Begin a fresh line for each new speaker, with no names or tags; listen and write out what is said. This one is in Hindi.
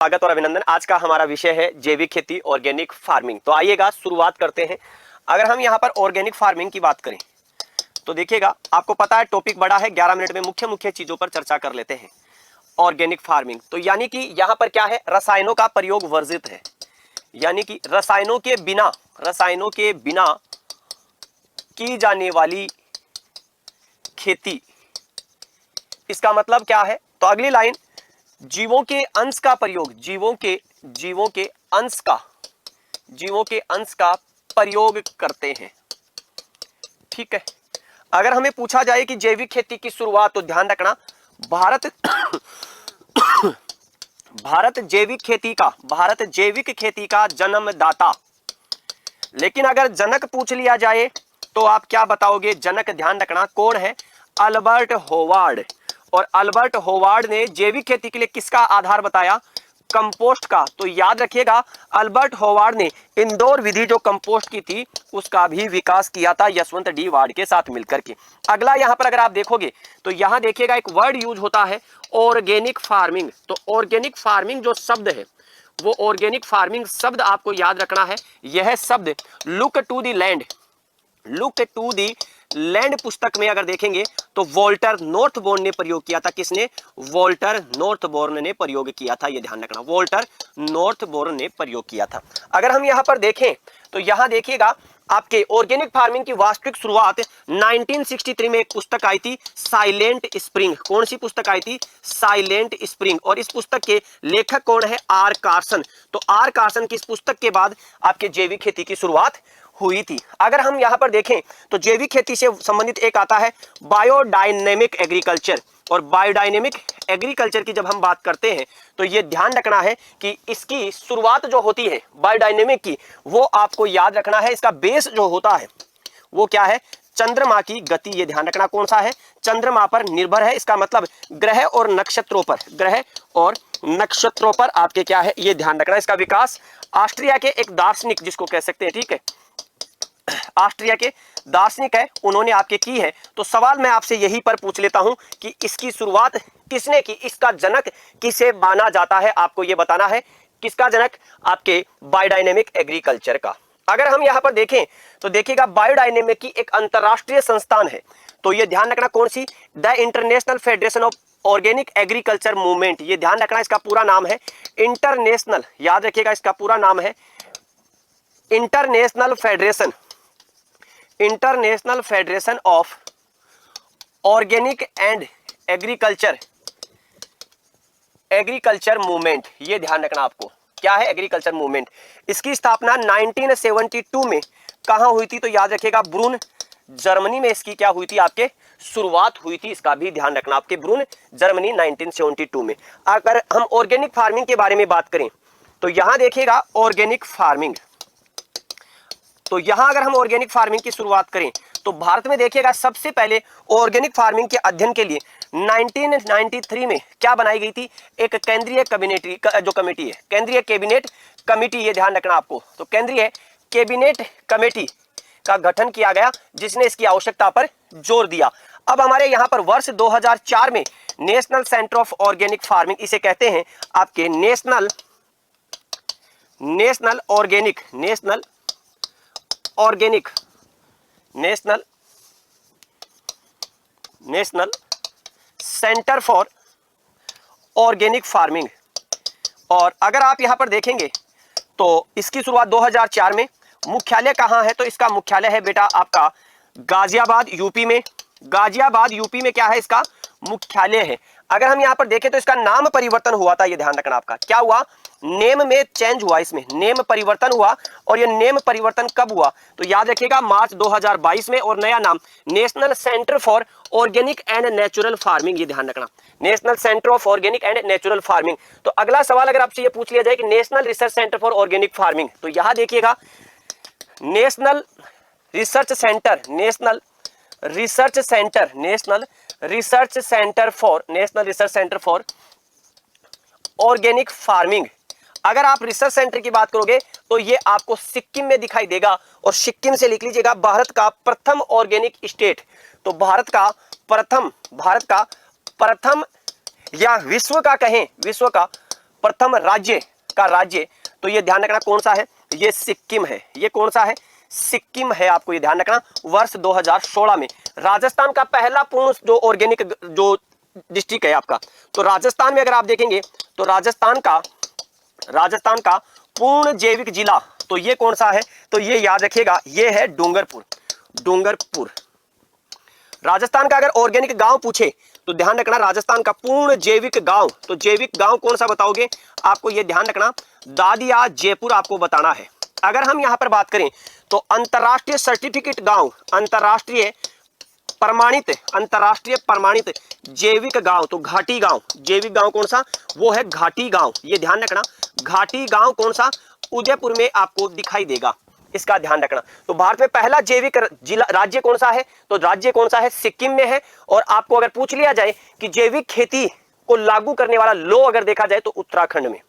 स्वागत और अभिनंदन। आज का हमारा विषय है जैविक खेती, ऑर्गेनिक फार्मिंग। तो आइएगा शुरुआत करते हैं। अगर हम यहाँ पर ऑर्गेनिक फार्मिंग की बात करें तो देखिएगा, आपको पता है टॉपिक बड़ा है, 11 मिनट में मुख्य मुख्य चीजों पर चर्चा कर लेते हैं। ऑर्गेनिक फार्मिंग तो यानी कि यहाँ पर क्या है, रसायनों का प्रयोग वर्जित है, यानी कि रसायनों के बिना की जाने वाली खेती। इसका मतलब क्या है, तो अगली लाइन, जीवों के अंश का प्रयोग, जीवों के अंश का प्रयोग करते हैं। ठीक है। अगर हमें पूछा जाए कि जैविक खेती की शुरुआत, तो ध्यान रखना भारत जैविक खेती का जन्मदाता। लेकिन अगर जनक पूछ लिया जाए तो आप क्या बताओगे? जनक ध्यान रखना कौन है? Albert Howard. और अल्बर्ट होवार्ड ने जैविक खेती के लिए किसका आधार बताया? कंपोस्ट का। तो याद रखिएगा, अल्बर्ट होवार्ड ने इंदौर विधि जो कंपोस्ट की थी उसका भी विकास किया था यशवंत डी वार्ड के साथ मिलकर के। अगला यहां पर अगर आप देखोगे तो यहां देखिएगा एक वर्ड यूज होता है ऑर्गेनिक फार्मिंग। तो ऑर्गेनिक फार्मिंग जो शब्द है, वो ऑर्गेनिक फार्मिंग शब्द आपको याद रखना है। यह शब्द लुक टू दी लैंड पुस्तक में अगर देखेंगे तो वोल्टर नॉर्थबोर्न ने प्रयोग किया था। किसने? वोल्टर नॉर्थबोर्न ने प्रयोग किया था, ये ध्यान रखना, वोल्टर नॉर्थबोर्न ने प्रयोग किया था। अगर हम यहां पर देखें तो यहां देखिएगा, आपके ऑर्गेनिक फार्मिंग की वास्तविक शुरुआत 1963 में एक पुस्तक आई थी, साइलेंट स्प्रिंग। कौन सी पुस्तक आई थी? Silent spring. और इस पुस्तक के लेखक कौन है? R Carson. तो आर कार्सन की इस पुस्तक के बाद आपके जैविक खेती की शुरुआत हुई थी। अगर हम यहां पर देखें तो जैविक खेती से संबंधित एक आता है बायोडायनेमिक एग्रीकल्चर। और बायोडायनेमिक एग्रीकल्चर की जब हम बात करते हैं तो ये ध्यान रखना है कि इसकी शुरुआत जो होती है बायोडायनेमिक की, वो आपको याद रखना है, इसका बेस जो होता है वो क्या है? चंद्रमा की गति। ये ध्यान रखना कौन सा है? चंद्रमा पर निर्भर है। इसका मतलब ग्रह और नक्षत्रों पर आपके क्या है, ये ध्यान रखना। इसका विकास ऑस्ट्रिया के एक दार्शनिक, जिसको कह सकते हैं, ठीक है, ऑस्ट्रिया के दार्शनिक है, उन्होंने आपके की है। तो सवाल मैं आपसे यही पर पूछ लेता हूं कि इसकी शुरुआत किसने की? इसका जनक किसे माना जाता है? आपको यह बताना है किसका जनक? आपके बायोडायनेमिक एग्रीकल्चर का। अगर हम यहां पर देखें तो देखिएगा, बायोडायनेमिक की एक अंतरराष्ट्रीय संस्थान है। तो यह ध्यान रखना कौन सी? The international federation of organic agriculture movement. ये ध्यान रखना, इसका पूरा नाम है इंटरनेशनल, याद रखिएगा इसका पूरा नाम है international federation of organic and agriculture movement. ये ध्यान रखना आपको, क्या है? Agriculture movement. इसकी स्थापना 1972 में कहां हुई थी? तो याद रखिएगा, ब्रून, जर्मनी में इसकी क्या हुई थी? आपके शुरुआत हुई थी। इसका भी ध्यान रखना, आपके ब्रून, जर्मनी 1972 में। अगर हम ऑर्गेनिक फार्मिंग के बारे में बात करें तो यहां देखिएगा ऑर्गेनिक फार्मिंग। तो यहां अगर हम ऑर्गेनिक फार्मिंग की शुरुआत करें तो भारत में देखिएगा, सबसे पहले ऑर्गेनिक फार्मिंग के अध्ययन के लिए 1993 में क्या बनाई गई थी? एक केंद्रीय कैबिनेट कमेटी। ये ध्यान रखना आपको। तो केंद्रीय कैबिनेट कमेटी का गठन किया गया, जिसने इसकी आवश्यकता पर जोर दिया। अब हमारे यहां पर वर्ष 2004 में national centre of organic farming, इसे कहते हैं आपके national centre for organic farming. और अगर आप यहां पर देखेंगे तो इसकी शुरुआत 2004 में। मुख्यालय कहां है? तो इसका मुख्यालय है बेटा आपका गाजियाबाद, यूपी में। गाजियाबाद यूपी में क्या है? इसका मुख्यालय है। अगर हम यहां पर देखें तो इसका नाम परिवर्तन हुआ था, ये ध्यान रखना आपका। क्या हुआ? नेम में चेंज हुआ, इसमें नेम परिवर्तन हुआ। और ये नेम परिवर्तन कब हुआ? तो याद रखिएगा, मार्च 2022 में। और नया नाम national centre for organic and natural farming. ये ध्यान रखना, national centre of organic and natural farming. तो अगला सवाल अगर आपसे ये पूछ लिया जाए कि national research centre for organic farming, तो यहां देखिएगा national research centre for organic farming. अगर आप रिसर्च सेंटर की बात करोगे तो ये आपको सिक्किम में दिखाई देगा। और सिक्किम से लिख लीजिएगा भारत का प्रथम ऑर्गेनिक स्टेट। तो भारत का प्रथम या विश्व का प्रथम राज्य का राज्य, तो ये ध्यान रखना कौन सा है, ये सिक्किम है। ये कौन सा है, सिक्किम है, आपको ये ध्यान रखना। वर्ष 2016 में राजस्थान का पहला पूर्ण जो ऑर्गेनिक जो डिस्ट्रिक्ट है आपका, तो राजस्थान में अगर आप देखेंगे तो राजस्थान का पूर्ण जैविक जिला, तो ये कौन सा है, तो ये याद रखिएगा, ये है डूंगरपुर। राजस्थान का अगर ऑर्गेनिक गांव पूछे तो ध्यान रखना राजस्थान का पूर्ण जैविक गांव, तो जैविक गांव कौन सा बताओगे, आपको ये ध्यान रखना दादिया जयपुर आपको बताना है। अगर हम यहां पर बात करें तो अंतरराष्ट्रीय सर्टिफिकेट गांव, अंतरराष्ट्रीय प्रमाणित जैविक गांव, तो घाटी गांव, जैविक गांव कौन सा, वो है घाटी गांव। ये ध्यान रखना घाटी गांव कौन सा, उदयपुर में आपको दिखाई देगा, इसका ध्यान रखना। तो भारत में पहला जैविक जिला राज्य कौन सा है, तो राज्य कौन सा है, सिक्किम में है। और आपको अगर पूछ लिया जाए कि जैविक खेती को लागू करने वाला लॉ अगर देखा जाए तो उत्तराखंड में,